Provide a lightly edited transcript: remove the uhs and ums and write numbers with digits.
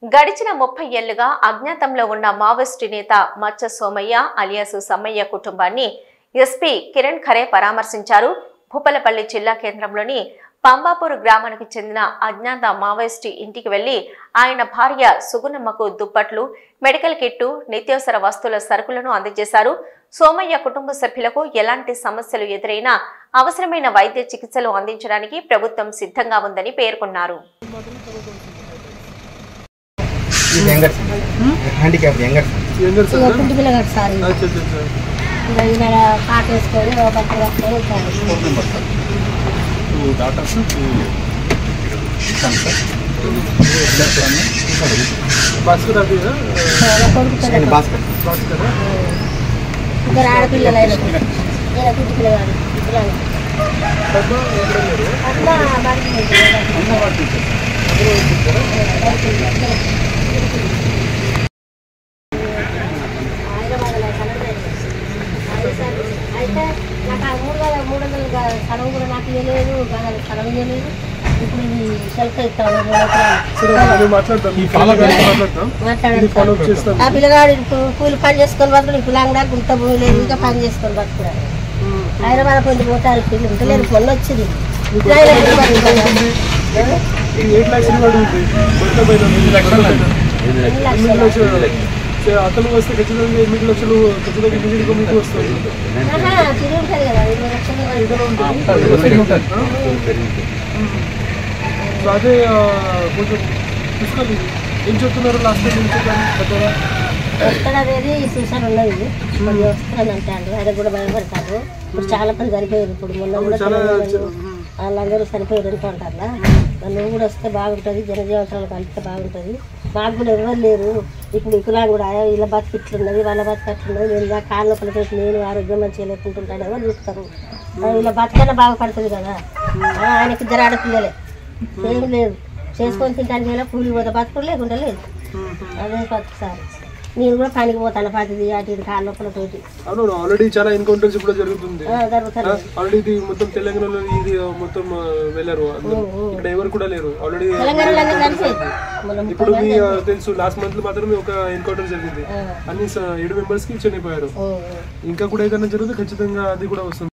గడిచిన 30 ఏళ్లుగా అజ్ఞాతంలో ఉన్న మావోయిస్టు నేత మచ్చ సోమయ్య అలియాసు సమ్మయ్య కుటుంబాన్ని ఎస్పీ కిరణ్ ఖరే పరామర్శించారు. భూపాలపల్లి జిల్లా కేంద్రంలోని పంబాపూర్ గ్రామానికి చెందిన అజ్ఞాత మావోయిస్టు ఇంటికి వెళ్లి ఆయన భార్య సుగుణమ్మకు దుప్పట్లు, మెడికల్ కిట్టు, నిత్యావసర వస్తువుల సరుకులను అందజేశారు. సోమయ్య కుటుంబ సభ్యులకు ఎలాంటి సమస్యలు ఎదురైనా అవసరమైన వైద్య చికిత్సలు అందించడానికి ప్రభుత్వం సిద్ధంగా ఉందని పేర్కొన్నారు. అయితే నాకు 300 స్థలం కూడా నాకు ఇవ్వలేదు, స్థలం ఇవ్వలేదు. ఇప్పుడు ఇది సెల్ఫ్ ఇస్తాను. ఆ పిల్లగాడు కూలి పని చేసుకొని బతుకుడు. ఇప్పుడు లాగా గుంట భూమి లేదు, ఇంకా పని చేసుకొని బతుకున్నాడు. హైదరాబాద్ కొంచెం పోతారు పిల్లలు ఉంటలేదు. మొన్న వచ్చింది అతను వస్తే ఖచ్చితంగా 8 లక్షలు ఖచ్చితంగా మీకు వస్తుంది. అదే కొంచెం తీసుకోవాలి. ఏం చెప్తున్నారు లాస్ట్ టైం వస్తాడనేది సూచన ఉన్నది. వస్తాను అంటాడు, ఆయన కూడా భయపడతారు. ఇప్పుడు చాలా మంది చనిపోయారు. ఇప్పుడు మొన్న కూడా వాళ్ళందరూ చనిపోయారు అనుకుంటారా. నువ్వు కూడా వస్తే బాగుంటుంది, జనజీవనాలు కలిపితే బాగుంటుంది. మాకు కూడా ఎవరు లేరు. ఇప్పుడు ఇక్కడ కూడా వీళ్ళ బతుకు ఇట్లున్నది, వాళ్ళ బతుకు అట్లున్నది. నేను కాళ్ళ పలిపెట్టి నేను ఆరోగ్యం మంచిగా లేకుంటుంటాడు. ఎవరు చూస్తారు? వీళ్ళ బతుకైనా బాగుపడుతుంది కదా. ఆయనకి ఇద్దరు ఆడపిల్లలే, ఏం లేదు. చేసుకొని తింటానికి వెళ్ళా కూలి పోతే బతుకు లేకుండా లేదు. అదే బతుకు సార్. నేను కూడా పనికి పోతాను. పది అటు ఇటు కాళ్ళ తోటి. అవును, ఆల్రెడీ చాలా ఎన్కౌంటర్స్ కూడా జరుగుతుంది. ఆల్రెడీ ఇది మొత్తం తెలంగాణలో ఇది మొత్తం వెళ్ళారు. ఇక్కడ ఎవరు కూడా లేరు. ఆల్రెడీ ఇప్పుడు తెలుసు లాస్ట్ మంత్ మాత్రమే ఒక ఎన్కౌంటర్ జరిగింది. అన్ని 7 మెంబర్స్ కి చనిపోయారు. ఇంకా కూడా ఏదైనా జరిగితే ఖచ్చితంగా అది కూడా వస్తుంది.